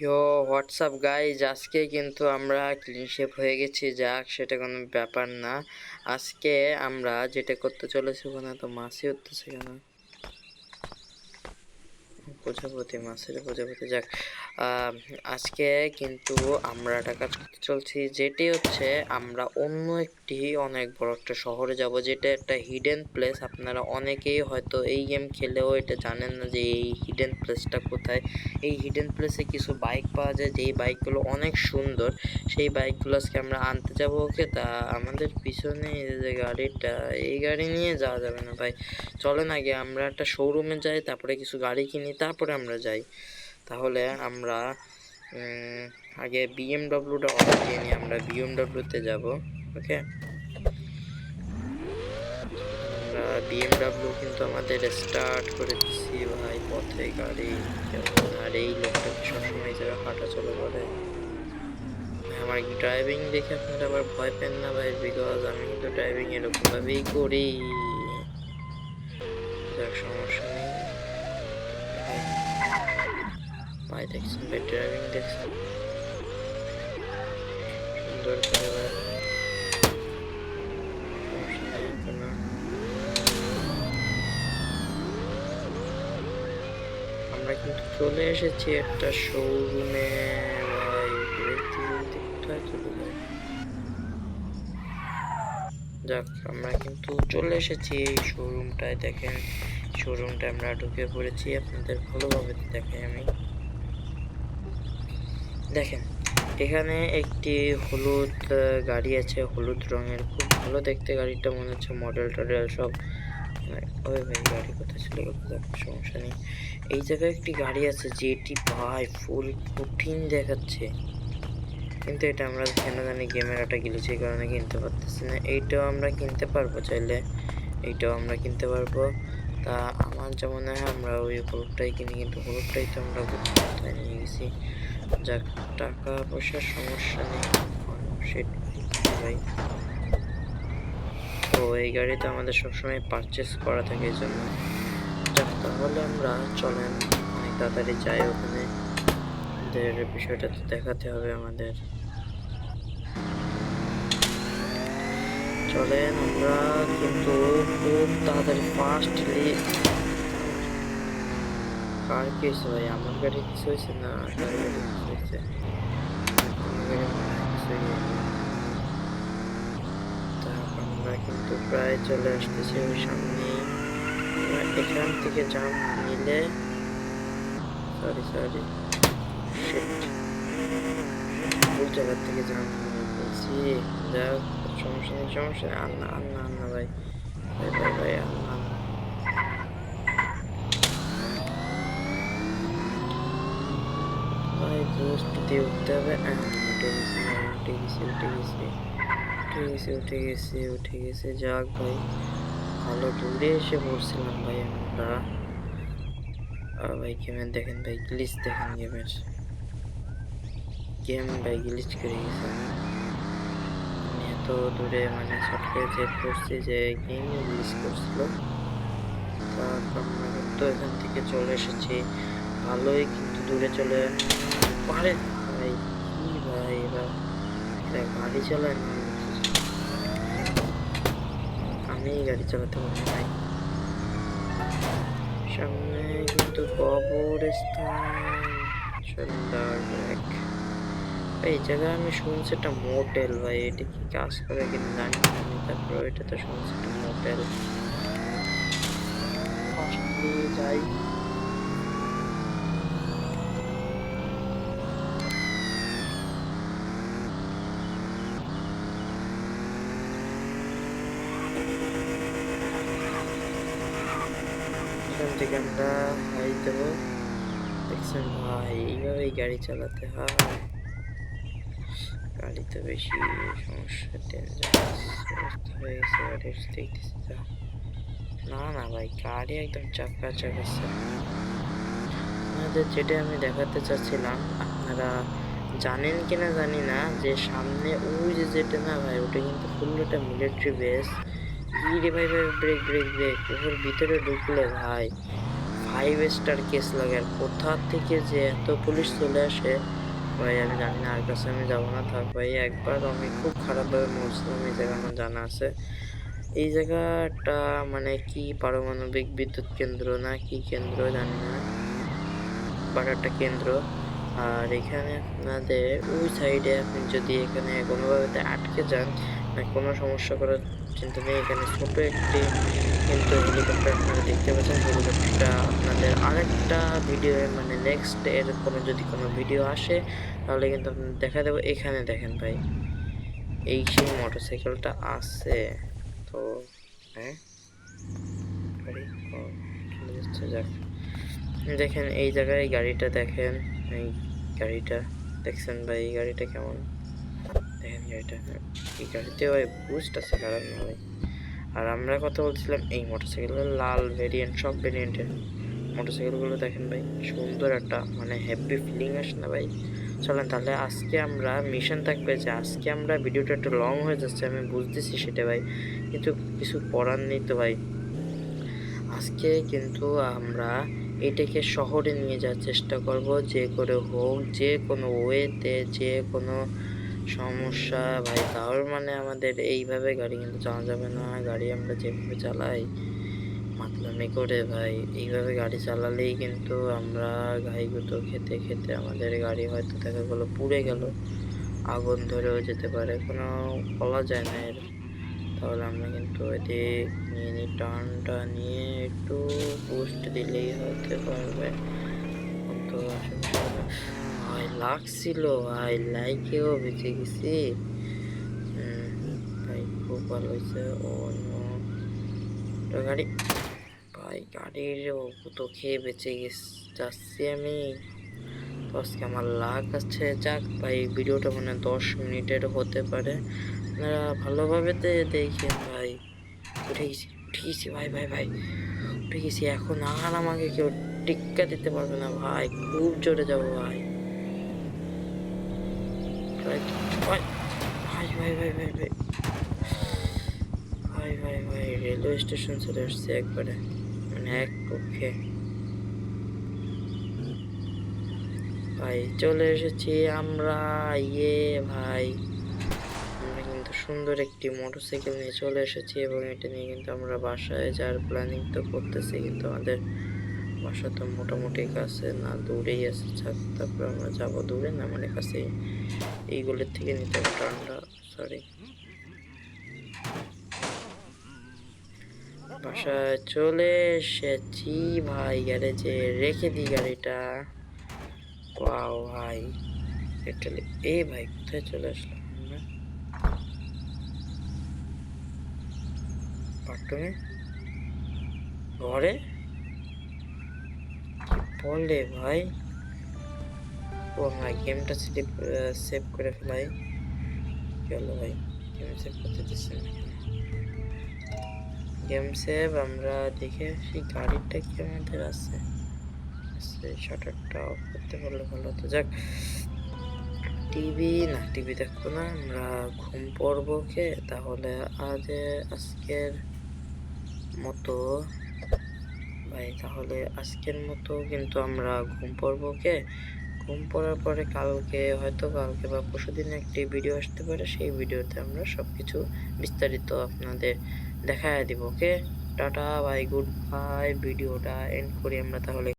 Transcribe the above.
ইয়ো WhatsApp guys, আজকে কিন্তু আমরা ক্লিন শেপ হয়ে গেছি। যাক, সেটা কোনো ব্যাপার না। আজকে আমরা যেটা করতে চলেছি, ওখানে তো মাছই উঠতেছে কেন? প্রজাপতি, মাছের প্রজাপতি। যাক, আজকে কিন্তু আমরা একটা কাজ করতে চলছি, যেটি হচ্ছে আমরা অন্য একটি অনেক বড় একটা শহরে যাব, যেটা একটা হিডেন প্লেস। আপনারা অনেকেই হয়তো এই গেম খেলেও এটা জানেন না যে এই হিডেন প্লেসটা কোথায়। এই হিডেন প্লেসে কিছু বাইক পাওয়া যায়, যেই বাইকগুলো অনেক সুন্দর। সেই বাইকগুলো আজকে আমরা আনতে যাব। ওকে, তা আমাদের পিছনে এই যে গাড়িটা, এই গাড়ি নিয়ে যাওয়া যাবে না ভাই। চলেন আগে আমরা একটা শোরুমে যাই, তারপরে কিছু গাড়ি কিনি, তারপরে আমরা যাই। তাহলে আমরা আগে বিএমডব্লিউটা অর্ডার দিয়ে নিই। আমরা বিএমডব্লিউতে যাব। ওকে, আমরা বিএমডব্লিউ কিন্তু আমাদের স্টার্ট করে দিচ্ছি ভাই। পথে গাড়ি কেমন, আর এই লোকটাকে সবসময় জায়গায় হাঁটা চলা করে। আমার ড্রাইভিং দেখে আপনারা আবার ভয় পেন না ভাই, বিকজ আমি কিন্তু ড্রাইভিং এরকম ভাবেই করি। যাক, সমস্যা নেই ভাই। দেখছেন ভাই, ড্রাইভিং দেখছেন সুন্দর করে ভাই, সমস্যা নেই কোনো। আমরা কিন্তু চলে এসেছি একটা শোরুমে ভাই। দেখতে দেখতে কোথায় চলে যায়। যাক, আমরা কিন্তু চলে এসেছি এই শোরুমটায়। দেখেন, শোরুমটা আমরা ঢুকে পড়েছি। আপনাদের ভালোভাবে দেখাই আমি। দেখেন, এখানে একটি হলুদ গাড়ি আছে, হলুদ রঙের, খুব ভালো দেখতে গাড়িটা, মনে হচ্ছে মডেল টডেল সব। ওই ভাই, গাড়ি কোথায় ছিল? সমস্যা নেই। এই জায়গায় একটি গাড়ি আছে, যেটি ভাই ফুল কঠিন দেখাচ্ছে, কিন্তু এটা আমরা কেন জানি গেমের একটা গ্লিচ, এই কারণে কিনতে পারতেছি না। এইটাও আমরা কিনতে পারবো চাইলে, এইটাও আমরা কিনতে পারবো। তা আমার যা মনে হয় আমরা ওই হলুদটাই কিনি, কিন্তু হলুদটাই তো আমরা কোথায় নিয়ে গেছি। যাক, টাকা পয়সার সমস্যা নেই। ভাই, তো এই গাড়ি তো আমাদের সবসময় পারচেস করা থাকে, এই জন্য। যাক, তাহলে আমরা চলেন অনেক তাড়াতাড়ি যাই ওখানে। আমাদের বিষয়টা তো দেখাতে হবে আমাদের। চলেন আমরা কিন্তু খুব তাড়াতাড়ি ফাস্টলি। কার কি হয়েছে ভাই? আমার গাড়ি কিছু হয়েছে না? কার গাড়ি কিছু হয়েছে? আমরা কিন্তু প্রায় চলে আসতেছি ওই সামনে। এখান থেকে জাম্প নিলে, সরি সরি, ওই জায়গার থেকে জাম্প নিয়ে ফেলছি। যাক, সমস্যা নেই সমস্যা নেই। আন্না আন্না আন্না ভাই, ভাই ভাই ভাই, আন্না আন্না ভাই। পোস্ট দিয়ে উঠতে হবে। উঠে গেছি ভাই, উঠে গেছি উঠে গেছি উঠে গেছি উঠে গেছি উঠে গেছি। যাক ভাই, ভালো দূরে এসে পড়ছিলাম ভাই আমরা। ভাই গেমের দেখেন ভাই, গ্লিচ দেখেন গেমের। গেম ভাই গ্লিচ করে গেছে। আমি এত দূরে মানে শর্টকে চেক করছি যে গেমই গ্লিচ করছিল। তারপর আমরা কিন্তু এখান থেকে চলে এসেছি ভালোই, কিন্তু দূরে চলে পারে ভাই। কি ভাই, এবার গাড়ি চালায় না, আমি গাড়ি চালাতে পারি ভাই। সামনে কিন্তু কবরস্থান। সুন্দর ব্যাগ। এই জায়গায় আমি শুনছি একটা মোটেল ভাই, এটা কি কাজ করে কিনা জানি না আমি। তারপর এটা তো শুনছি একটা মোটেল। যাই, এখান থেকে আমরা হাই দেবো। দেখছেন ভাই, এইভাবেই গাড়ি চালাতে হয়। গাড়ি তো বেশি সমস্যা, ডেঞ্জারাস অবস্থা হয়ে গেছে গাড়ির, দেখতেছি তো। না না ভাই, গাড়ি একদম চাকা চাকা। আপনাদের যেটা আমি দেখাতে চাচ্ছিলাম, আপনারা জানেন কিনা জানি না, যে সামনে ওই যে যেটা না ভাই, ওটা কিন্তু ফুল একটা মিলিটারি বেস। ই রে ভাই ভাই, ব্রেক ব্রেক ব্রেক। ওর ভিতরে ঢুকলে ভাই ফাইভ স্টার কেস লাগে, আর কোথা থেকে যে এত পুলিশ চলে আসে ভাই আমি জানি না। আর কাছে আমি যাবো না, থাক ভাই। একবার আমি খুব খারাপভাবে মরছিলাম, এই জায়গা আমার জানা আছে। এই জায়গাটা মানে কি পারমাণবিক বিদ্যুৎ কেন্দ্র না কি কেন্দ্র জানি না, বাট একটা কেন্দ্র। আর এখানে আপনাদের ওই সাইডে আপনি যদি এখানে কোনোভাবে আটকে যান, কোনো সমস্যা করার চিন্তা নেই। এখানে ছোট একটি কিন্তু হেলিকপ্টার আপনারা দেখতে পাচ্ছেন। হেলিকপ্টারটা আপনাদের আরেকটা ভিডিও মানে নেক্সট এর যদি কোনো ভিডিও আসে তাহলে কিন্তু আপনাদের দেখা দেবো। এখানে দেখেন ভাই, এই সেই মোটরসাইকেলটা আছে তো। হ্যাঁ গাড়ি চলে যাচ্ছে, যাক। দেখেন এই জায়গায় গাড়িটা দেখেন, এই গাড়িটা দেখছেন ভাই? এই গাড়িটা কেমন দেখেন গাড়িটা, এই গাড়িতে ভাই বুস্ট আছে, খারাপ না ভাই। আর আমরা কথা বলছিলাম এই মোটরসাইকেলের লাল ভেরিয়েন্ট, সব ভেরিয়েন্টের মোটরসাইকেলগুলো দেখেন ভাই, সুন্দর একটা মানে হ্যাপি ফিলিং আসে না ভাই? চলেন তাহলে আজকে আমরা মিশন থাকবে যে আজকে আমরা ভিডিওটা একটু লং হয়ে যাচ্ছে, আমি বুঝতেছি সেটা ভাই, কিন্তু কিছু করার নেই তো ভাই। আজকে কিন্তু আমরা এটাকে শহরে নিয়ে যাওয়ার চেষ্টা করব, যে করে হোক, যে কোনো ওয়েতে, যে কোনো সমস্যা ভাই। তার মানে আমাদের এইভাবে গাড়ি কিন্তু চালানো যাবে না। গাড়ি আমরা যেভাবে চালাই মাতলামি করে ভাই, এইভাবে গাড়ি চালালেই কিন্তু আমরা ঘাইগুতো খেতে খেতে আমাদের গাড়ি হয়তো দেখা গেলো পুড়ে গেল, আগুন ধরেও যেতে পারে, কোনো বলা যায় না এর। তাহলে আমরা কিন্তু এদিক নিয়ে নিই, টার্নটা নিয়ে একটু বুস্ট দিলেই হতে পারবে। কিন্তু ভাই লাগছিল ভাই, লাইকেও বেঁচে গেছি ভাই, খুব ভালো হয়েছে। ও গাড়ি ভাই, গাড়ির তো খেয়ে বেঁচে যাচ্ছি আমি তো। আজকে আমার লাক আছে। যাক ভাই, ভিডিওটা মানে 10 মিনিটের হতে পারে, আপনারা ভালোভাবে দেখেন ভাই। উঠে গেছি ভাই ভাই ভাই, উঠে গেছি। এখন আর আমাকে কেউ টিক্কা দিতে পারবে না ভাই, খুব জোরে যাবো ভাই। ভাই ভাই ভাই ভাই ভাই ভাই ভাই ভাই ভাই ভাই রেলওয়ে স্টেশন চলে আসছে একবারে, মানে এক পক্ষে ভাই। চলে এসেছি আমরা, ইয়ে ভাই। আমরা কিন্তু সুন্দর একটি মোটরসাইকেল নিয়ে চলে এসেছি, এবং এটা নিয়ে কিন্তু আমরা বাসায় যাওয়ার প্ল্যানিং তো করতেছি। কিন্তু আমাদের বাসা তো মোটামুটি কাছে না, দূরেই আছে। তারপর আমরা যাবো দূরে না, মানে কাছেই। এইগুলোর থেকে নিতে হবে টার্নটা, সরি। বাসায় চলে এসেছি ভাই, গ্যারেজে রেখে দিই গাড়িটা। ওয়াও ভাই, লিটারালি এই ভাই কোথায় চলে আসলাম আমরা? বাথরুমে, ঘরে, বলে ভাই। ও ভাই গেমটা সেভ করে ফেলাই, গেল ভাই। গেম সেভ করতে দিচ্ছে না কেন? গেম সেভ, আমরা দেখে আসি গাড়িটা কি আমাদের আছে। শাটারটা অফ করতে পারলে ভালো হতো। যাক, টিভি না, টিভি দেখবো না, আমরা ঘুম পড়বো কে তাহলে। আজকের মতো ভাই, তাহলে আজকের মতো কিন্তু আমরা ঘুম পড়বো কে। ঘুম পড়ার পরে কালকে বা পরশুদিন একটি ভিডিও আসতে পারে, সেই ভিডিওতে আমরা সবকিছু বিস্তারিত আপনাদের দেখায় দিব। ওকে, টাটা বাই, গুড বাই। ভিডিওটা এন্ড করি আমরা তাহলে।